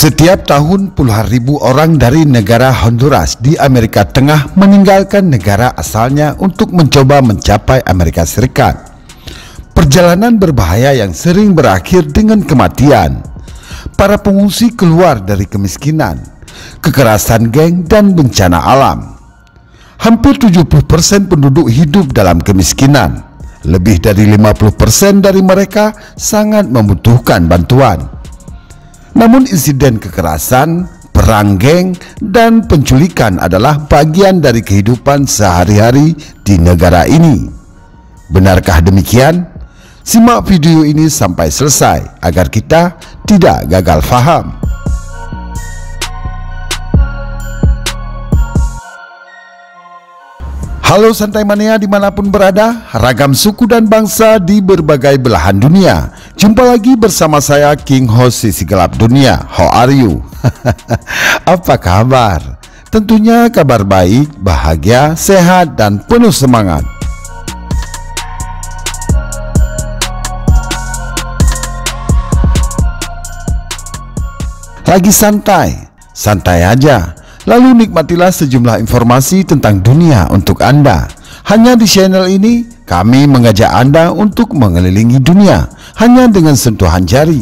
Setiap tahun puluhan ribu orang dari negara Honduras di Amerika Tengah meninggalkan negara asalnya untuk mencoba mencapai Amerika Serikat. Perjalanan berbahaya yang sering berakhir dengan kematian. Para pengungsi keluar dari kemiskinan, kekerasan geng, dan bencana alam. Hampir 70% penduduk hidup dalam kemiskinan. Lebih dari 50% dari mereka sangat membutuhkan bantuan. Namun insiden kekerasan, perang geng, dan penculikan adalah bagian dari kehidupan sehari-hari di negara ini. Benarkah demikian? Simak video ini sampai selesai agar kita tidak gagal faham. Halo Santai Mania dimanapun berada, ragam suku dan bangsa di berbagai belahan dunia. Jumpa lagi bersama saya King Host Sisi Gelap Dunia. How are you? Apa kabar? Tentunya kabar baik, bahagia, sehat, dan penuh semangat. Lagi santai, santai aja. Lalu nikmatilah sejumlah informasi tentang dunia untuk Anda. Hanya di channel ini, kami mengajak Anda untuk mengelilingi dunia hanya dengan sentuhan jari.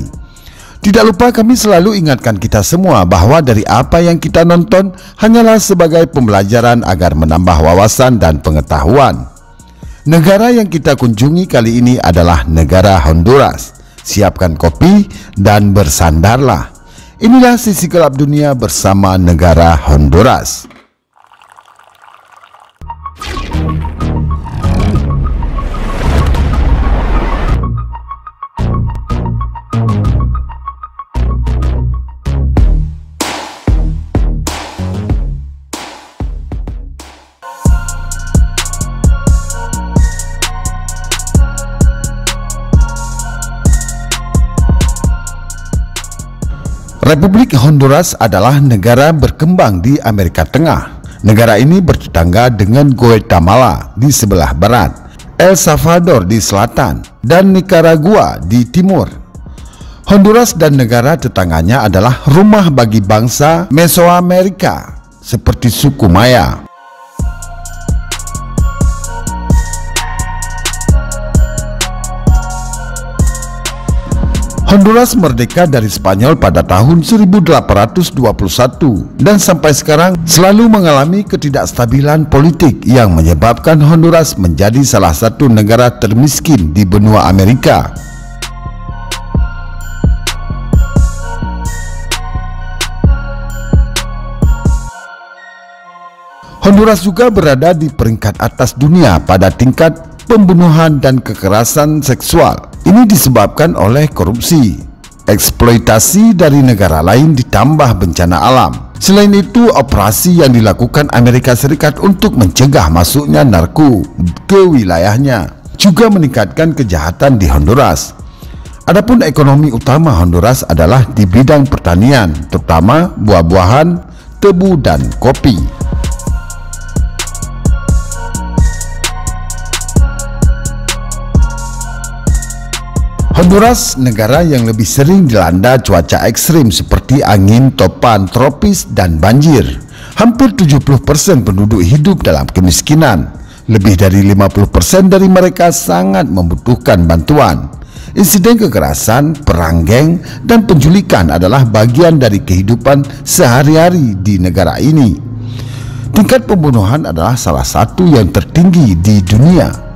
Tidak lupa kami selalu ingatkan kita semua bahwa dari apa yang kita nonton hanyalah sebagai pembelajaran agar menambah wawasan dan pengetahuan. Negara yang kita kunjungi kali ini adalah negara Honduras. Siapkan kopi dan bersandarlah. Inilah Sisi Gelap Dunia bersama negara Honduras. Republik Honduras adalah negara berkembang di Amerika Tengah. Negara ini bertetangga dengan Guatemala di sebelah barat, El Salvador di selatan, dan Nicaragua di timur. Honduras dan negara tetangganya adalah rumah bagi bangsa Mesoamerika seperti suku Maya. Honduras merdeka dari Spanyol pada tahun 1821 dan sampai sekarang selalu mengalami ketidakstabilan politik yang menyebabkan Honduras menjadi salah satu negara termiskin di benua Amerika. Honduras juga berada di peringkat atas dunia pada tingkat pembunuhan dan kekerasan seksual. Ini disebabkan oleh korupsi, eksploitasi dari negara lain ditambah bencana alam. Selain itu, operasi yang dilakukan Amerika Serikat untuk mencegah masuknya narko ke wilayahnya juga meningkatkan kejahatan di Honduras. Adapun ekonomi utama Honduras adalah di bidang pertanian, terutama buah-buahan, tebu, dan kopi. Honduras negara yang lebih sering dilanda cuaca ekstrim seperti angin, topan, tropis, dan banjir. Hampir 70% penduduk hidup dalam kemiskinan. Lebih dari 50% dari mereka sangat membutuhkan bantuan. Insiden kekerasan, perang geng, dan penculikan adalah bagian dari kehidupan sehari-hari di negara ini. Tingkat pembunuhan adalah salah satu yang tertinggi di dunia.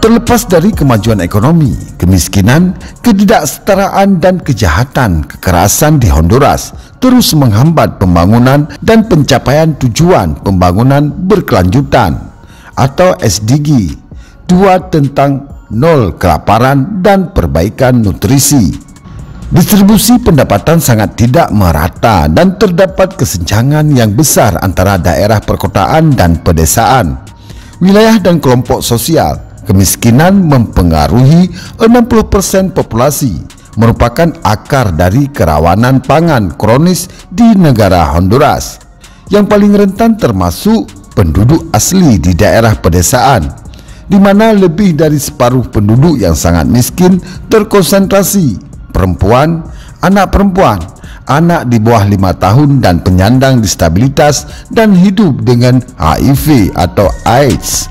Terlepas dari kemajuan ekonomi, kemiskinan, ketidaksetaraan, dan kejahatan, kekerasan di Honduras terus menghambat pembangunan dan pencapaian tujuan pembangunan berkelanjutan atau SDG 2 tentang nol kelaparan dan perbaikan nutrisi. Distribusi pendapatan sangat tidak merata dan terdapat kesenjangan yang besar antara daerah perkotaan dan pedesaan, wilayah dan kelompok sosial. Kemiskinan mempengaruhi 60% populasi, merupakan akar dari kerawanan pangan kronis di negara Honduras. Yang paling rentan termasuk penduduk asli di daerah pedesaan. di mana lebih dari separuh penduduk yang sangat miskin terkonsentrasi perempuan, anak perempuan, anak di bawah 5 tahun dan penyandang disabilitas dan hidup dengan HIV atau AIDS.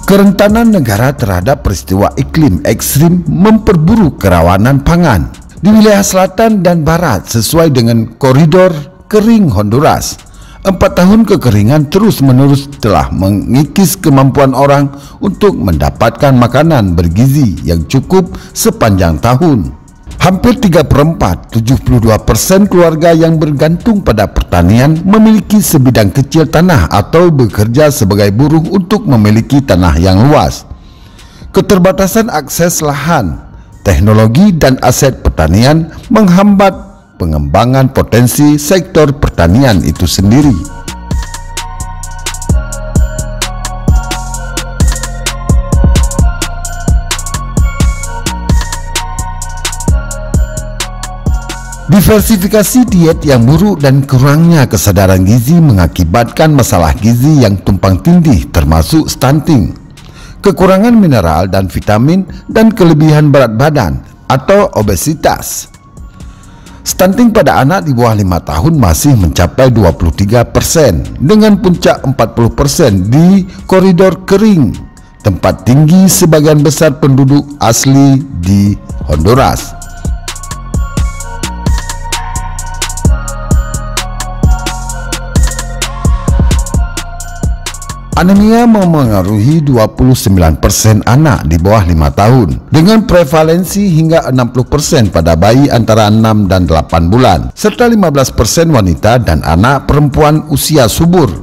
Kerentanan negara terhadap peristiwa iklim ekstrim memperburuk kerawanan pangan di wilayah selatan dan barat sesuai dengan koridor kering Honduras. 4 tahun kekeringan terus-menerus telah mengikis kemampuan orang untuk mendapatkan makanan bergizi yang cukup sepanjang tahun. Hampir 3/4, 72% keluarga yang bergantung pada pertanian memiliki sebidang kecil tanah atau bekerja sebagai buruh untuk memiliki tanah yang luas. Keterbatasan akses lahan, teknologi dan aset pertanian menghambat pengembangan potensi sektor pertanian itu sendiri. Diversifikasi diet yang buruk dan kurangnya kesadaran gizi mengakibatkan masalah gizi yang tumpang tindih termasuk stunting, kekurangan mineral dan vitamin, dan kelebihan berat badan atau obesitas. Stunting pada anak di bawah 5 tahun masih mencapai 23% dengan puncak 40% di koridor kering, tempat tinggi sebagian besar penduduk asli di Honduras. Anemia memengaruhi 29% anak di bawah 5 tahun dengan prevalensi hingga 60% pada bayi antara 6 dan 8 bulan serta 15% wanita dan anak perempuan usia subur.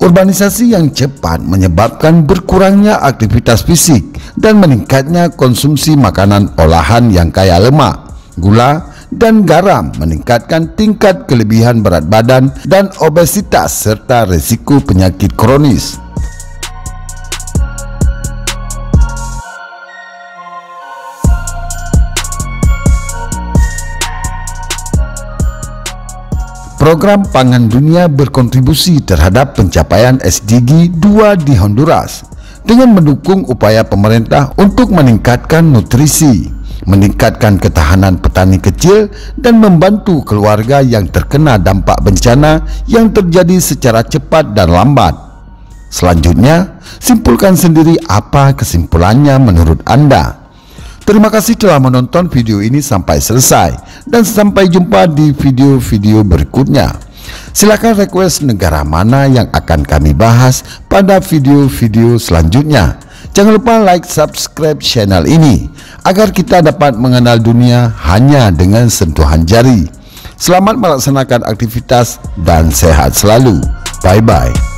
Urbanisasi yang cepat menyebabkan berkurangnya aktivitas fisik dan meningkatnya konsumsi makanan olahan yang kaya lemak, gula, dan garam meningkatkan tingkat kelebihan berat badan dan obesitas serta risiko penyakit kronis. Program Pangan Dunia berkontribusi terhadap pencapaian SDG 2 di Honduras dengan mendukung upaya pemerintah untuk meningkatkan nutrisi, meningkatkan ketahanan petani kecil, dan membantu keluarga yang terkena dampak bencana yang terjadi secara cepat dan lambat. Selanjutnya, simpulkan sendiri apa kesimpulannya menurut Anda. Terima kasih telah menonton video ini sampai selesai dan sampai jumpa di video-video berikutnya. Silakan request negara mana yang akan kami bahas pada video-video selanjutnya. Jangan lupa like, subscribe channel ini agar kita dapat mengenal dunia hanya dengan sentuhan jari. Selamat melaksanakan aktivitas dan sehat selalu. Bye-bye.